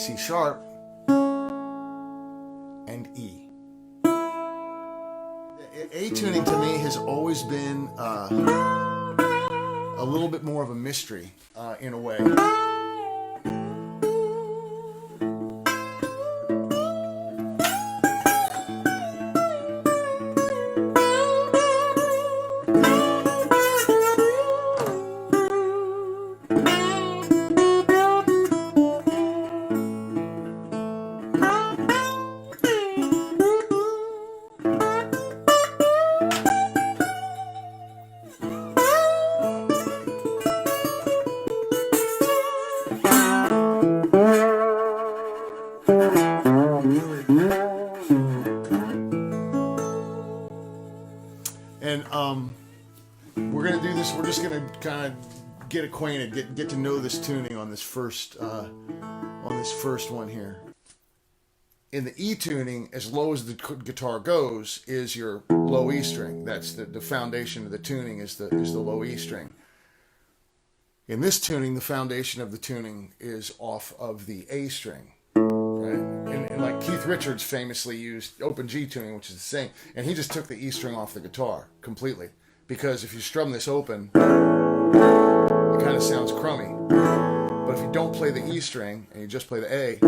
C sharp, and E. A tuning to me has always been a little bit more of a mystery in a way. And we're gonna do this. We're just gonna kind of get acquainted, get to know this tuning on this first one here. In the E tuning, as low as the guitar goes, is your low E string. That's the foundation of the tuning is the low E string. In this tuning, the foundation of the tuning is off of the A string. Right? And like Keith Richards famously used open G tuning, which is the same, and he just took the E string off the guitar completely, because if you strum this open, it kind of sounds crummy. But if you don't play the E string and you just play the A, it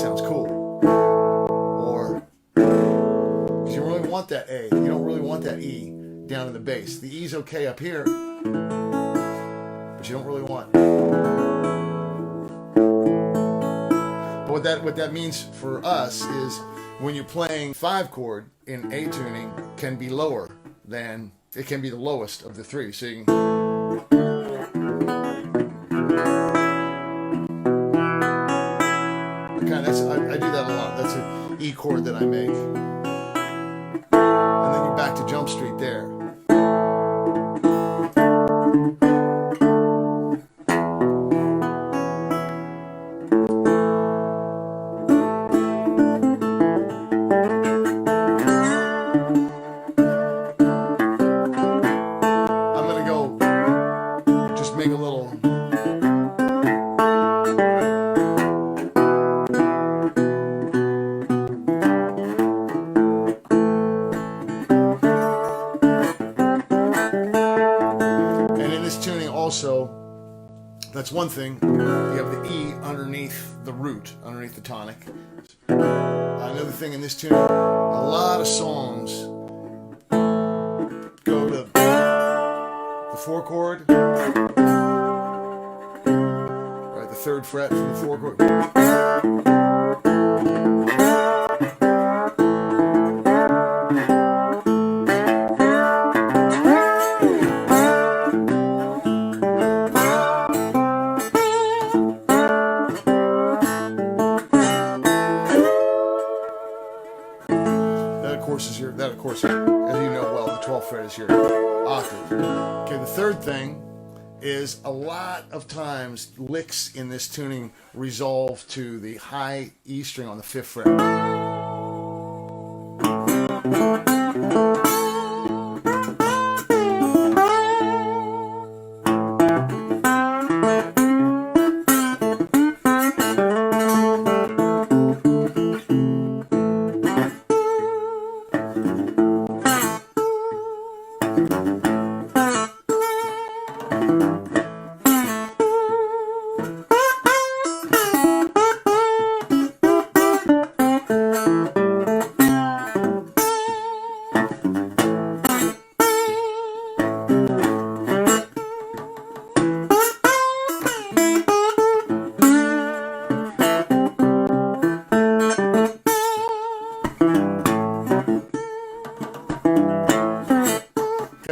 sounds cool. Or because you really want that A, you don't really want that E down in the bass. The E's okay up here, but you don't really want. But what that means for us is when you're playing 5-chord in A tuning can be lower than, it can be the lowest of the three. So you can, I do that a lot. That's an E chord that I make. And then you're back to Jump Street there. Make a little. And in this tuning also, that's one thing. You have the E underneath the root, underneath the tonic. Another thing in this tuning, a lot of songs go to the 4-chord. The 3rd fret from the 4-chord. That of course, as you know well, the 12th fret is your octave. Okay, the third thing is a lot of times licks in this tuning resolve to the high E string on the 5th fret.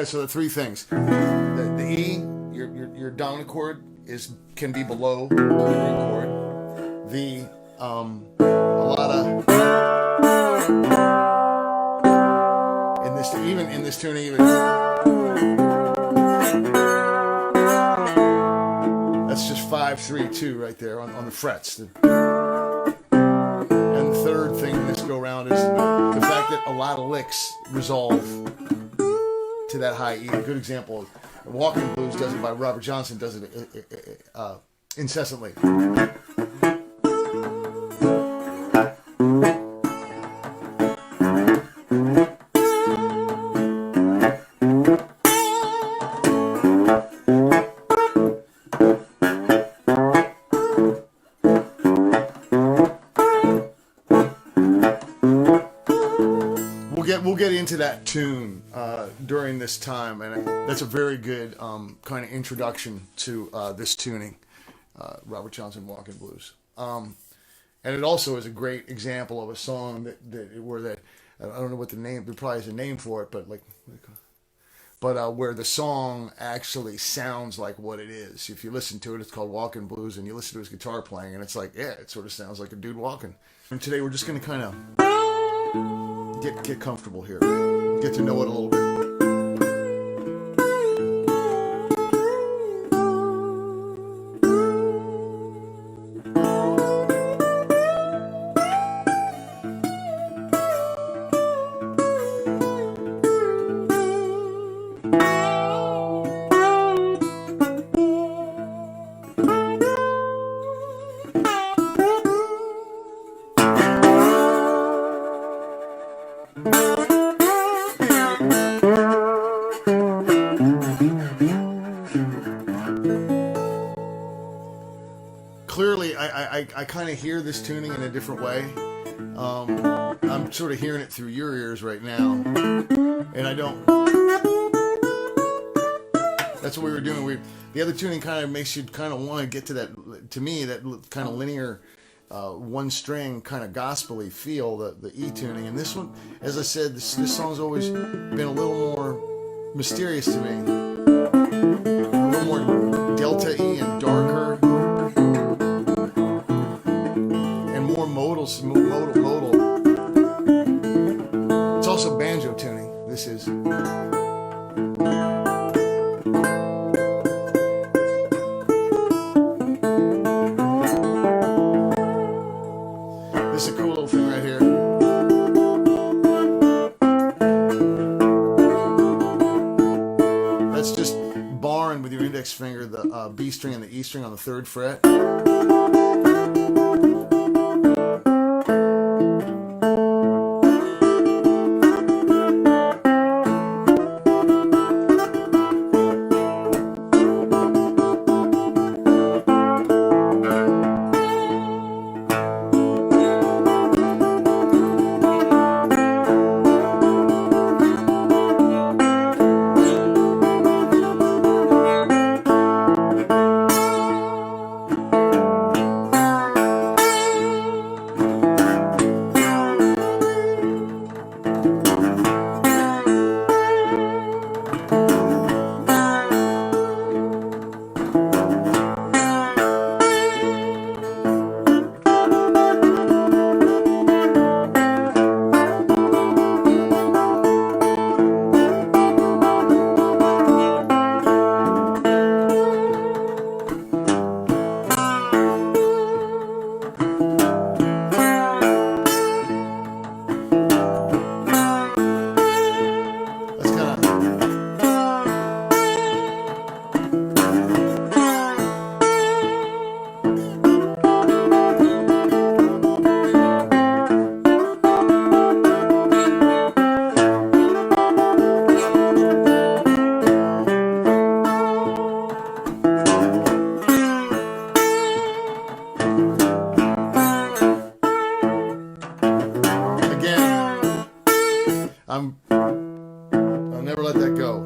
So the three things: the E, your dominant chord can be below the root chord. The a lot of in this tuning even that's just 5, 3, 2 right there on the frets. And the third thing in this go round is the fact that a lot of licks resolve to that high E. A good example, Walking Blues does it by Robert Johnson, does it incessantly. tune during this time, and that's a very good kind of introduction to this tuning, Robert Johnson Walking Blues. And it also is a great example of a song that I don't know what the name, there probably is a name for it, but where the song actually sounds like what it is. If you listen to it, it's called Walking Blues, and you listen to his guitar playing, and it's like, yeah, it sort of sounds like a dude walking. And today we're just going to kind of get comfortable here, get to know it a little bit. Clearly, I kind of hear this tuning in a different way. I'm sort of hearing it through your ears right now, and I don't. That's what we were doing. The other tuning kind of makes you kind of want to get to that. To me, that kind of linear, one string kind of gospel-y feel, the E tuning. And this one, as I said, this song's always been a little more mysterious to me, a little more delta E and darker. Modal. It's also banjo tuning. This is. This is a cool little thing right here. That's just barring with your index finger the B string and the E string on the 3rd fret. I'll never let that go.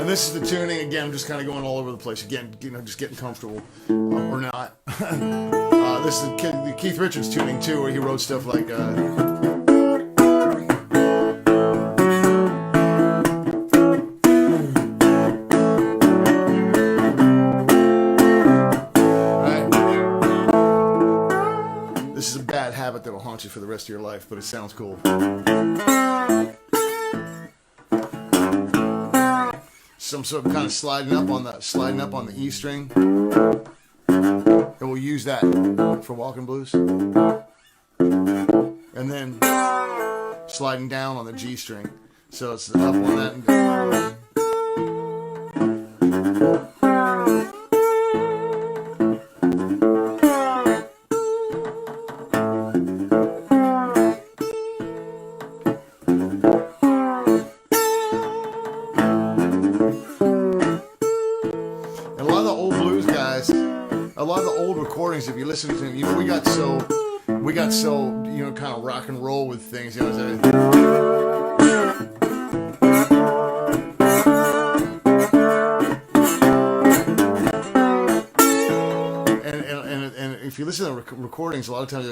This is the tuning. Again, I'm just kind of going all over the place. Again, just getting comfortable or not. This is the Keith Richards tuning too, where he wrote stuff like. This is a bad habit that'll haunt you for the rest of your life, but it sounds cool. So So I'm sort of kind of sliding up on the E string, and we'll use that for walking blues, and then sliding down on the G string. So it's up on that and go. A lot of the old recordings, if you listen to them, you know, we got so, you know, kind of rock and roll with things, you know. And if you listen to the recordings, a lot of times,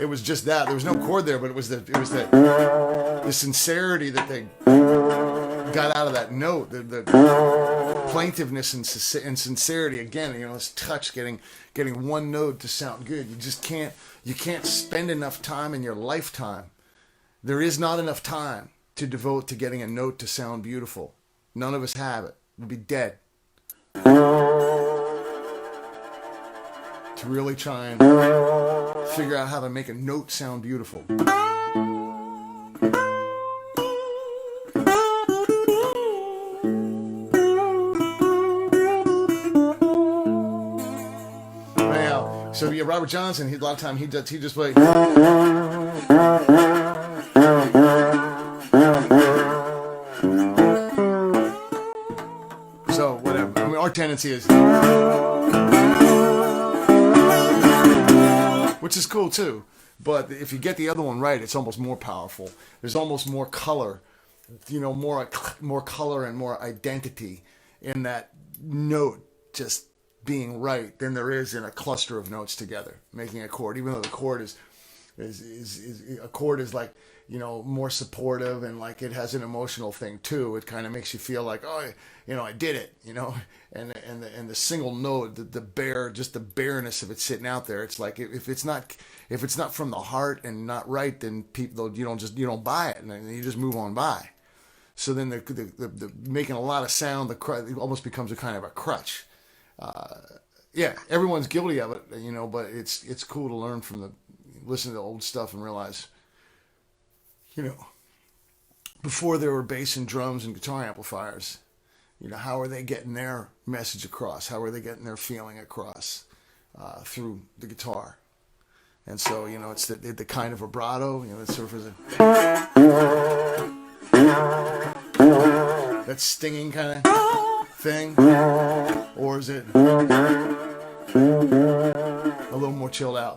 it was just that there was no chord there, but it was the sincerity that they got out of that note, the plaintiveness and sincerity. Again, you know, this touch, getting one note to sound good. You can't spend enough time in your lifetime. There is not enough time to devote to getting a note to sound beautiful. None of us have it. We'll be dead. To really try and figure out how to make a note sound beautiful. So yeah, Robert Johnson, a lot of time he just play. So whatever. I mean, our tendency is, which is cool too. But if you get the other one right, it's almost more powerful. There's almost more color, you know, more color and more identity in that note just being right than there is in a cluster of notes together making a chord. Even though the chord is a chord is like, you know, more supportive and like it has an emotional thing too. It kind of makes you feel like, oh, you know, I did it, you know. And the single note, the bareness of it sitting out there. It's like if it's not from the heart and not right, then people you don't buy it, and then you just move on by. So then the making a lot of sound, it almost becomes a kind of a crutch. Yeah, everyone's guilty of it, you know, but it's cool to learn listen to the old stuff and realize, you know, before there were bass and drums and guitar amplifiers, you know, how are they getting their message across? How are they getting their feeling across through the guitar? And so, you know, it's the kind of vibrato, you know, that sort of that stinging kind of thing, or is it a little more chilled out?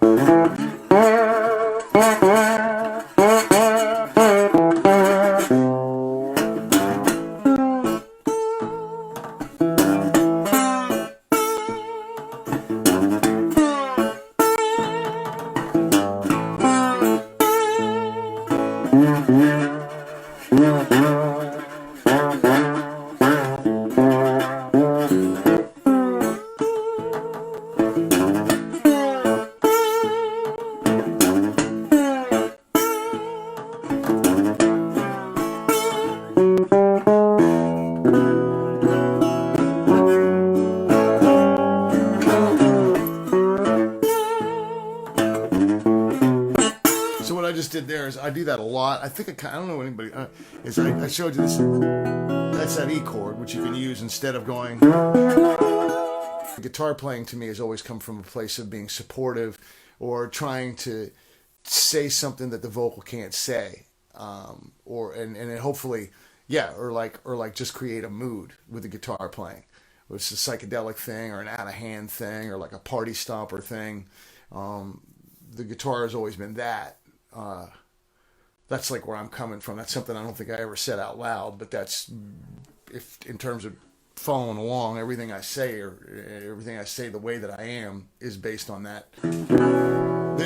I do that a lot. I think I don't know anybody. I showed you this. That's that E chord, which you can use instead of going. Guitar playing to me has always come from a place of being supportive, or trying to say something that the vocal can't say, and hopefully, yeah, or like just create a mood with the guitar playing. Whether it's a psychedelic thing or an out of hand thing or like a party stomper thing. The guitar has always been that. That's like where I'm coming from. That's something I don't think I ever said out loud, but that's, if in terms of following along, everything I say the way that I am is based on that.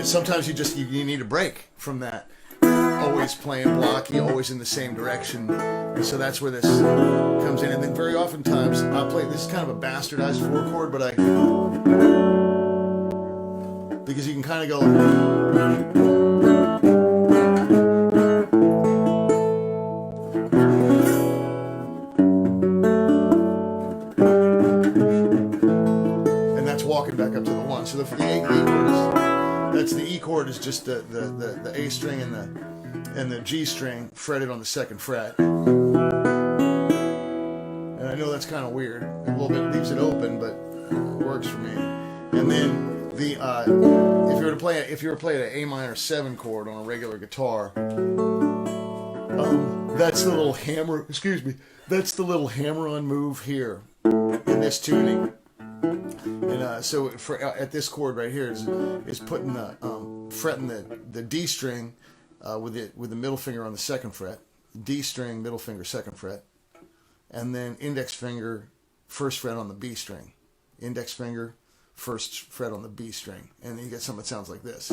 Sometimes you need a break from that. Always playing blocky, always in the same direction. And so that's where this comes in. And then very oftentimes I'll play, this is kind of a bastardized 4 chord, but because you can kind of go, walking back up to the 1. So the E chord is, that's the E chord is just the A string and the G string fretted on the 2nd fret. And I know that's kind of weird. A little bit leaves it open, but it works for me. And then the if you were to play an A minor 7 chord on a regular guitar, that's the little hammer. Excuse me. That's the little hammer-on move here in this tuning. And so at this chord right here is putting the fretting the D string with the middle finger on the 2nd fret, D string, middle finger, 2nd fret, and then index finger, 1st fret on the B string, index finger, 1st fret on the B string, and then you get something that sounds like this.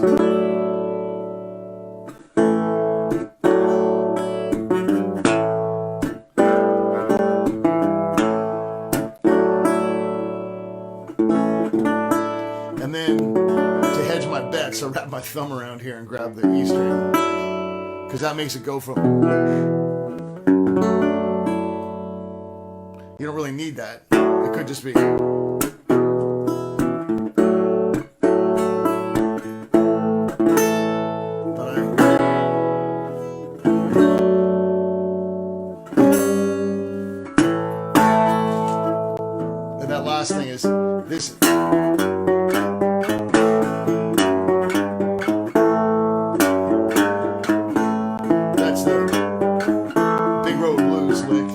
And then to hedge my bets, I wrap my thumb around here and grab the E string, because that makes it go from. You don't really need that. It could just be. And that last thing is this. That's the Big Road Blues lick.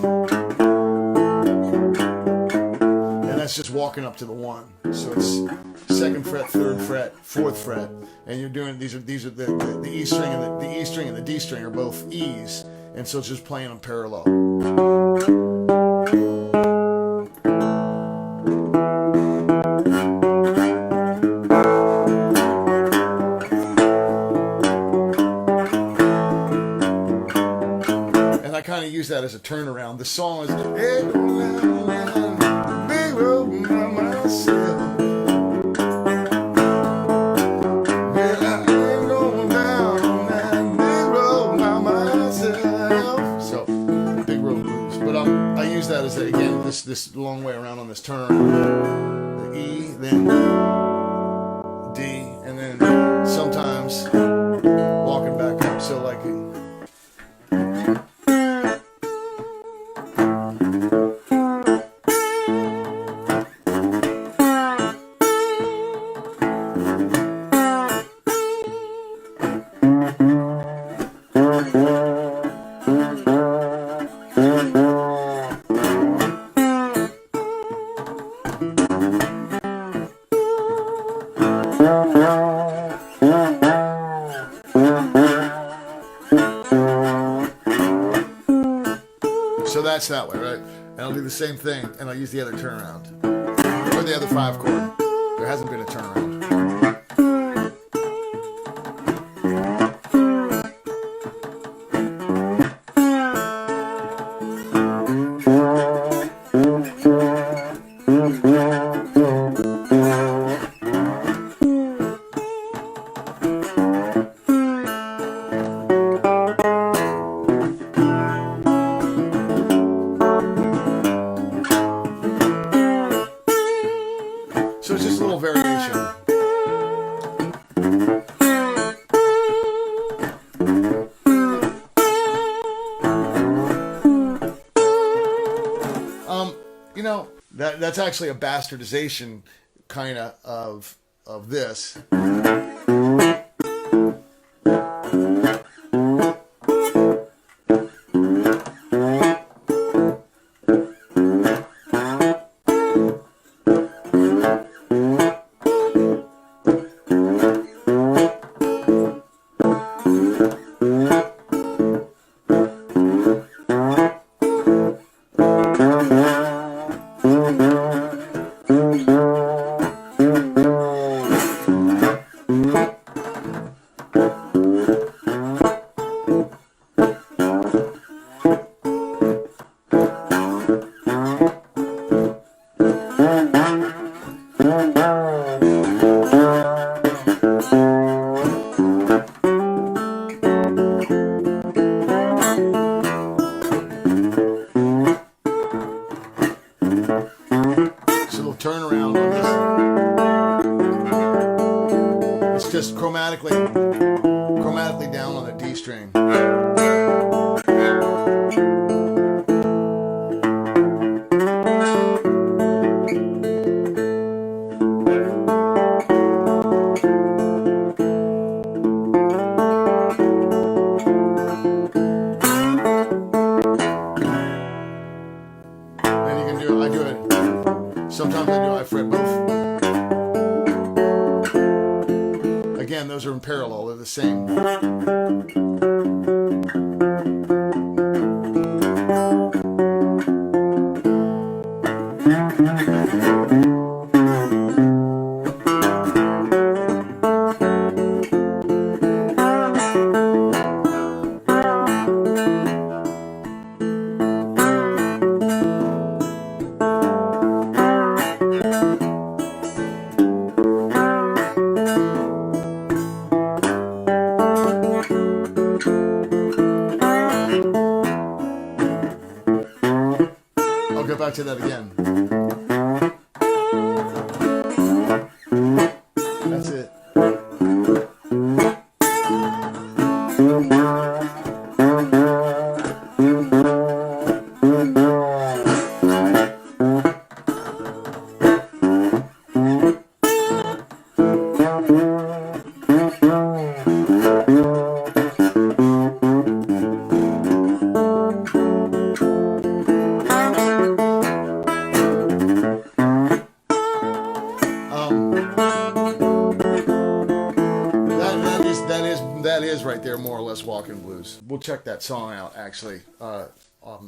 That's just walking up to the 1. So it's 2nd fret, 3rd fret, 4th fret, and you're doing these are the E string and the E string and the D string are both E's, and so it's just playing them parallel. And I kind of use that as a turnaround. The song is. That is again this long way around on this turnaround. The E, then D, and then sometimes walking back up. So like. So that's that way, right? And I'll do the same thing, and I'll use the other turnaround. Or the other 5 chord. There hasn't been a turnaround. So it's just a little variation. You know, that's actually a bastardization kind of this. So we'll turn around on this. just chromatically down on the D string. And you can do it. I do it. Sometimes I fret both. Again, those are in parallel. They're the same. I'll go back to that again. That's it. That is right there, more or less, walking blues. We'll check that song out actually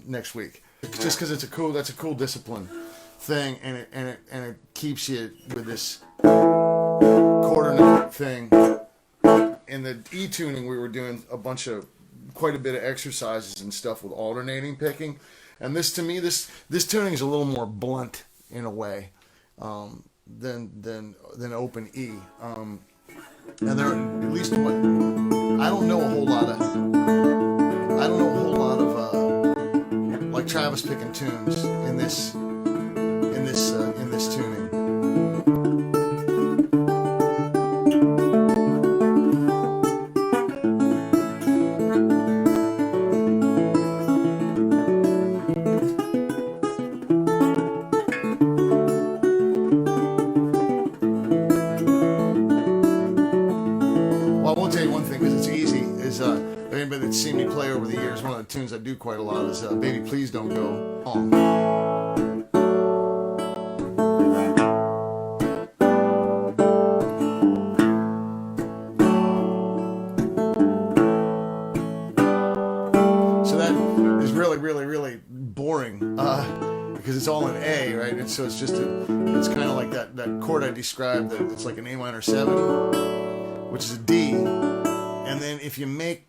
next week, just because that's a cool discipline thing, and it keeps you with this quarter note thing. In the E tuning, we were doing quite a bit of exercises and stuff with alternating picking, and this to me, this tuning is a little more blunt in a way than open E. And there, at least I don't know a whole lot of like Travis picking tunes in this tuning. Well, I won't tell you one thing because it's easy. Is anybody that's seen me play over the years, one of the tunes I do quite a lot is "Baby Please Don't Go." So that is really boring because it's all in A, right? And so it's it's kind of like that chord I described. That it's like an A minor 7, which is a D, and then if you make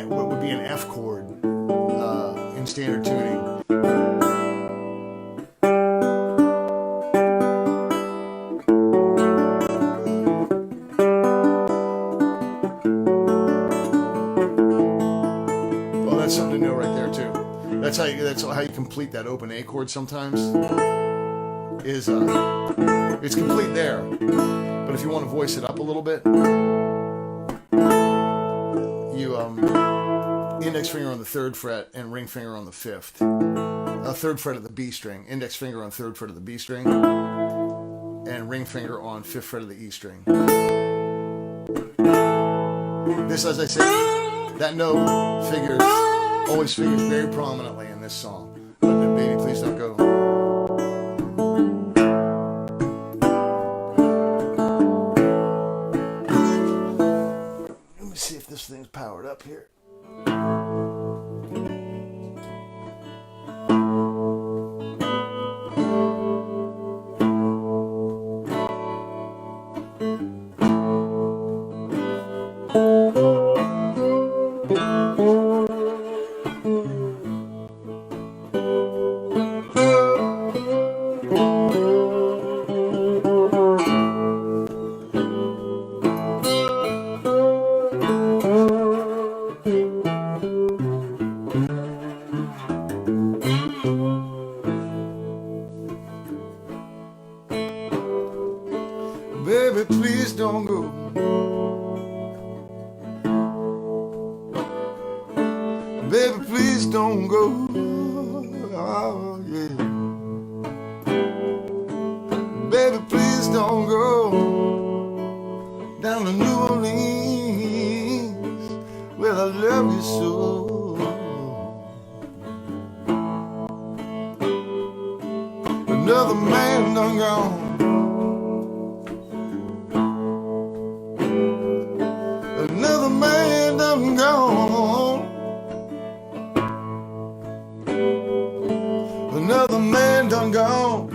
what would be an F chord in standard tuning. Well, that's something to know right there too. That's how you complete that open A chord sometimes. Is it's complete there. But if you want to voice it up a little bit, you index finger on the 3rd fret and ring finger on the 5th. 3rd fret of the B string, index finger on 3rd fret of the B string, and ring finger on 5th fret of the E string. This, as I said, that note always figures very prominently in this song. Baby, please don't go. See if this thing's powered up here. Baby, please don't go. Baby, please don't go. Oh, yeah. Baby, please don't go down to New Orleans, where I love you so. Another man done gone. Another man done gone. Another man done gone.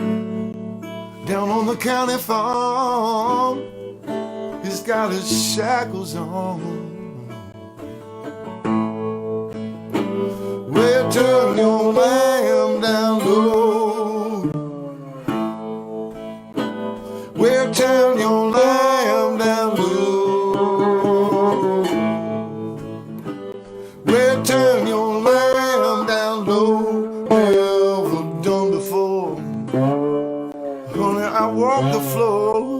Down on the county farm, he's got his shackles on. Well, turn your lamb down low. Well, turn your lamb down low. Well, turn your lamb down low. Never done before. Honey, I walk the floor.